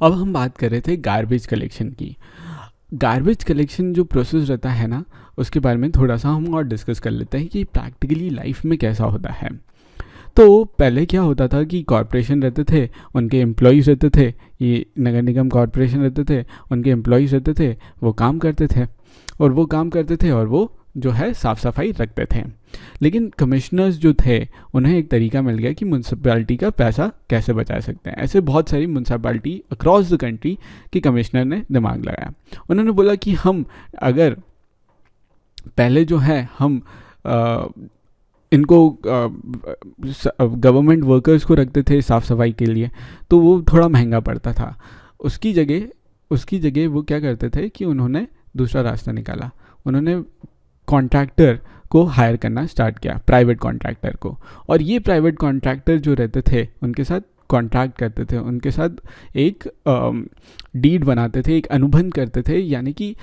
अब हम बात कर रहे थे गार्बेज कलेक्शन की। गार्बेज कलेक्शन जो प्रोसेस रहता है ना, उसके बारे में थोड़ा सा हम और डिस्कस कर लेते हैं कि प्रैक्टिकली लाइफ में कैसा होता है। तो पहले क्या होता था कि कॉरपोरेशन रहते थे, उनके एम्प्लॉयज़ रहते थे, ये नगर निगम कॉरपोरेशन रहते थे, उनके एम्प्लॉयज़ रहते थे, वो काम करते थे और वो जो है साफ़ सफाई रखते थे। लेकिन कमिश्नर्स जो थे, उन्हें एक तरीका मिल गया कि म्यूनसिपैलिटी का पैसा कैसे बचा सकते हैं। ऐसे बहुत सारी म्यूनसिपैलिटी अक्रॉस द कंट्री के कमिश्नर ने दिमाग लगाया। उन्होंने बोला कि हम अगर पहले जो है हम इनको गवर्नमेंट वर्कर्स को रखते थे साफ़ सफाई के लिए, तो वो थोड़ा महंगा पड़ता था। उसकी जगह वो क्या करते थे कि उन्होंने दूसरा रास्ता निकाला। उन्होंने कॉन्ट्रैक्टर को हायर करना स्टार्ट किया, प्राइवेट कॉन्ट्रैक्टर को। और ये प्राइवेट कॉन्ट्रैक्टर जो रहते थे, उनके साथ कॉन्ट्रैक्ट करते थे, उनके साथ एक डीड बनाते थे, एक अनुबंध करते थे, यानी कि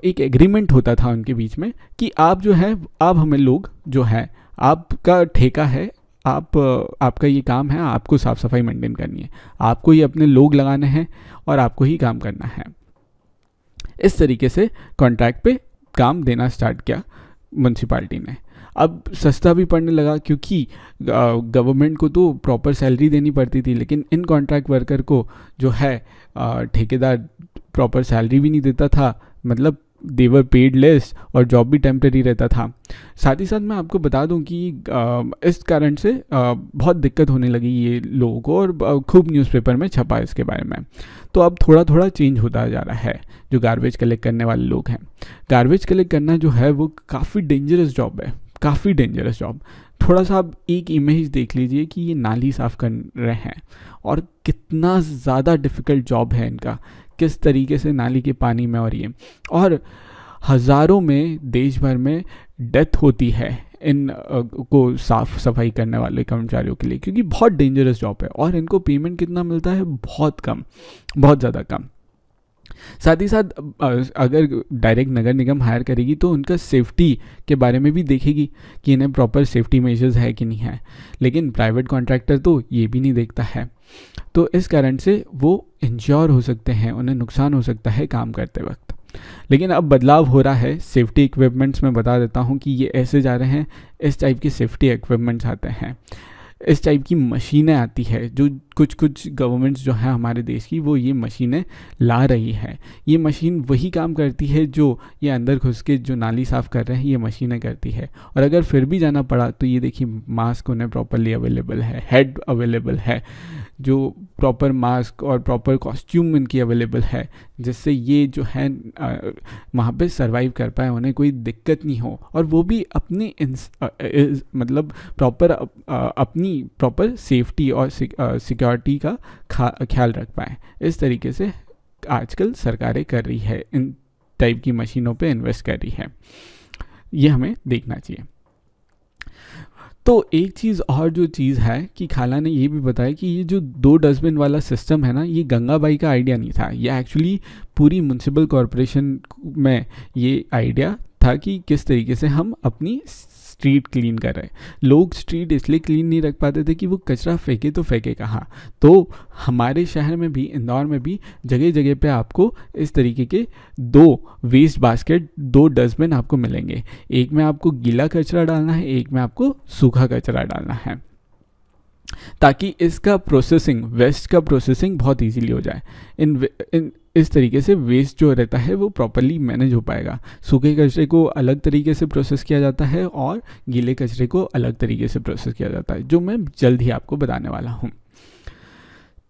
एक एग्रीमेंट होता था उनके बीच में कि आप जो है, आप हमें लोग जो है, आपका ठेका है, आपका ये काम है, आपको साफ़ सफाई मेंटेन करनी है, आपको ही अपने लोग लगाने हैं और आपको ही काम करना है। इस तरीके से कॉन्ट्रैक्ट पे काम देना स्टार्ट किया म्यूनसिपाल्टी ने। अब सस्ता भी पड़ने लगा क्योंकि गवर्नमेंट को तो प्रॉपर सैलरी देनी पड़ती थी, लेकिन इन कॉन्ट्रैक्ट वर्कर को जो है ठेकेदार प्रॉपर सैलरी भी नहीं देता था, मतलब देवर पेड लेस, और जॉब भी टेम्परेरी रहता था। साथ ही साथ मैं आपको बता दूं कि इस कारण से बहुत दिक्कत होने लगी ये लोगों को, और खूब न्यूज़पेपर में छपा इसके बारे में। तो अब थोड़ा थोड़ा चेंज होता जा रहा है। जो गार्बेज कलेक्ट करने वाले लोग हैं, गार्बेज कलेक्ट करना जो है वो काफ़ी डेंजरस जॉब है, काफ़ी डेंजरस जॉब। थोड़ा सा आप एक इमेज देख लीजिए कि ये नाली साफ़ कर रहे हैं और कितना ज़्यादा डिफ़िकल्ट जॉब है इनका, किस तरीके से नाली के पानी में, और हज़ारों में देश भर में डेथ होती है इन को साफ़ सफाई करने वाले कर्मचारियों के लिए, क्योंकि बहुत डेंजरस जॉब है। और इनको पेमेंट कितना मिलता है? बहुत कम, बहुत ज़्यादा कम। साथ ही साथ अगर डायरेक्ट नगर निगम हायर करेगी तो उनका सेफ्टी के बारे में भी देखेगी कि इन्हें प्रॉपर सेफ्टी मेजर्स है कि नहीं है, लेकिन प्राइवेट कॉन्ट्रैक्टर तो ये भी नहीं देखता है। तो इस कारण से वो इंश्योर हो सकते हैं, उन्हें नुकसान हो सकता है काम करते वक्त। लेकिन अब बदलाव हो रहा है सेफ्टी इक्विपमेंट्स में। बता देता हूँ कि ये ऐसे जा रहे हैं, इस टाइप के सेफ्टी इक्विपमेंट्स आते हैं, इस टाइप की मशीनें आती है, जो कुछ गवर्नमेंट्स जो है हमारे देश की, वो ये मशीनें ला रही है। ये मशीन वही काम करती है जो ये अंदर घुस के जो नाली साफ़ कर रहे हैं ये मशीनें करती है। और अगर फिर भी जाना पड़ा तो ये देखिए, मास्क उन्हें प्रॉपरली अवेलेबल है, हेड अवेलेबल है, जो प्रॉपर मास्क और प्रॉपर कॉस्ट्यूम इनकी अवेलेबल है, जिससे ये जो है वहाँ पे सरवाइव कर पाए, उन्हें कोई दिक्कत नहीं हो, और वो भी अपनी मतलब अपनी प्रॉपर सेफ्टी और सिक्योरिटी का ख्याल रख पाए। इस तरीके से आजकल सरकारें कर रही है, इन टाइप की मशीनों पे इन्वेस्ट कर रही है, ये हमें देखना चाहिए। तो एक चीज़ और जो चीज़ है कि खाला ने ये भी बताया कि ये जो 2 डस्टबिन वाला सिस्टम है ना, ये गंगाबाई का आइडिया नहीं था, ये एक्चुअली पूरी म्यूनसिपल कॉरपोरेशन में ये आइडिया था कि किस तरीके से हम अपनी स्ट्रीट क्लीन कर रहे हैं। लोग स्ट्रीट इसलिए क्लीन नहीं रख पाते थे कि वो कचरा फेंके तो फेंके कहाँ। तो हमारे शहर में भी, इंदौर में भी जगह जगह पे आपको इस तरीके के 2 वेस्ट बास्केट, 2 डस्टबिन आपको मिलेंगे। एक में आपको गीला कचरा डालना है, एक में आपको सूखा कचरा डालना है, ताकि इसका प्रोसेसिंग, वेस्ट का प्रोसेसिंग बहुत इजीली हो जाए। इस तरीके से वेस्ट जो रहता है वो प्रॉपरली मैनेज हो पाएगा। सूखे कचरे को अलग तरीके से प्रोसेस किया जाता है और गीले कचरे को अलग तरीके से प्रोसेस किया जाता है, जो मैं जल्द ही आपको बताने वाला हूँ।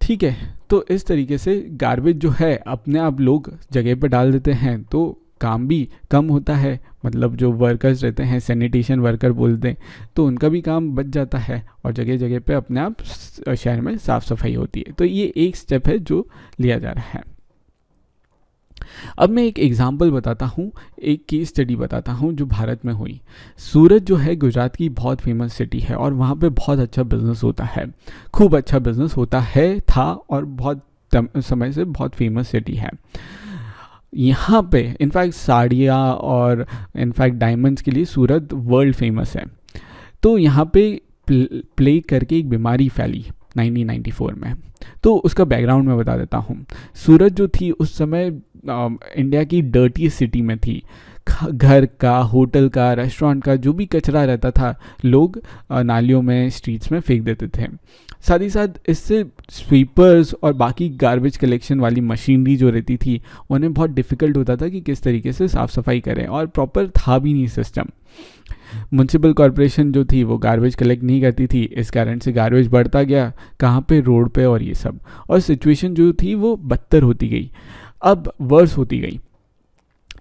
ठीक है, तो इस तरीके से गार्बेज जो है अपने आप लोग जगह पर डाल देते हैं, तो काम भी कम होता है, मतलब जो वर्कर्स रहते हैं, सैनिटेशन वर्कर बोलते हैं, तो उनका भी काम बच जाता है, और जगह जगह पे अपने आप शहर में साफ़ सफाई होती है। तो ये एक स्टेप है जो लिया जा रहा है। अब मैं एक एग्जाम्पल बताता हूँ, एक केस स्टडी बताता हूँ जो भारत में हुई। सूरत जो है गुजरात की बहुत फेमस सिटी है, और वहाँ पे बहुत अच्छा बिजनेस होता है, खूब अच्छा बिजनेस होता है, था, और बहुत समय से बहुत फेमस सिटी है। यहाँ पे इनफैक्ट साड़ियाँ और इनफैक्ट डायमंड्स के लिए सूरत वर्ल्ड फेमस है। तो यहाँ पे प्लेग करके एक बीमारी फैली, 1994 में। तो उसका बैकग्राउंड मैं बता देता हूँ। सूरत जो थी उस समय इंडिया की डर्टीएस्ट सिटी में थी। घर का, होटल का, रेस्टोरेंट का जो भी कचरा रहता था लोग नालियों में, स्ट्रीट्स में फेंक देते थे। साथ ही साथ इससे स्वीपर्स और बाकी गार्बेज कलेक्शन वाली मशीनरी जो रहती थी उन्हें बहुत डिफ़िकल्ट होता था कि किस तरीके से साफ़ सफाई करें, और प्रॉपर था भी नहीं सिस्टम। म्यूनसिपल कॉरपोरेशन जो थी वो गार्बेज कलेक्ट नहीं करती थी, इस कारण से गार्बेज बढ़ता गया, कहाँ पे, रोड पे, और ये सब, और सिचुएशन जो थी वो बदतर होती गई, अब वर्स होती गई।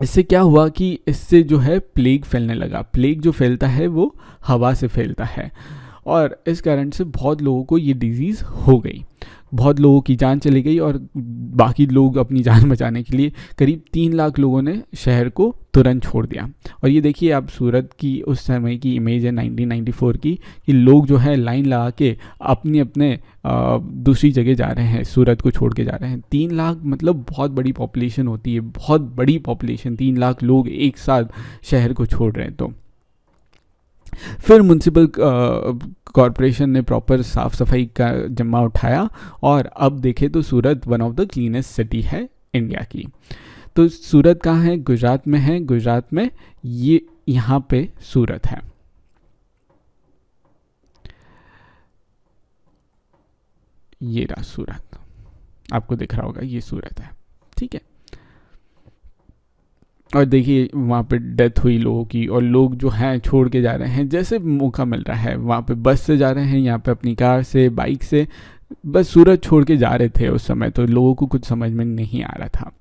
इससे क्या हुआ कि इससे जो है प्लेग फैलने लगा। प्लेग जो फैलता है वो हवा से फैलता है, और इस कारण से बहुत लोगों को ये डिजीज़ हो गई, बहुत लोगों की जान चली गई, और बाकी लोग अपनी जान बचाने के लिए करीब 3 लाख लोगों ने शहर को तुरंत छोड़ दिया। और ये देखिए आप सूरत की उस समय की इमेज है 1994 की, कि लोग जो है लाइन लगा के अपने दूसरी जगह जा रहे हैं, सूरत को छोड़ के जा रहे हैं। 3 लाख मतलब बहुत बड़ी पॉपुलेशन होती है, बहुत बड़ी पॉपुलेशन, 3 लाख लोग एक साथ शहर को छोड़ रहे हैं। तो फिर म्यूनसिपल कॉरपोरेशन ने प्रॉपर साफ़ सफाई का जिम्मा उठाया, और अब देखें तो Surat one of the cleanest city है इंडिया की। तो सूरत कहाँ है? गुजरात में है। गुजरात में ये यहाँ पे सूरत है। ये रहा सूरत, आपको दिख रहा होगा, ये सूरत है, ठीक है। और देखिए वहाँ पे डेथ हुई लोगों की, और लोग जो हैं छोड़ के जा रहे हैं, जैसे मौका मिल रहा है वहाँ पे बस से जा रहे हैं, यहाँ पे अपनी कार से, बाइक से, बस सूरत छोड़ के जा रहे थे। उस समय तो लोगों को कुछ समझ में नहीं आ रहा था।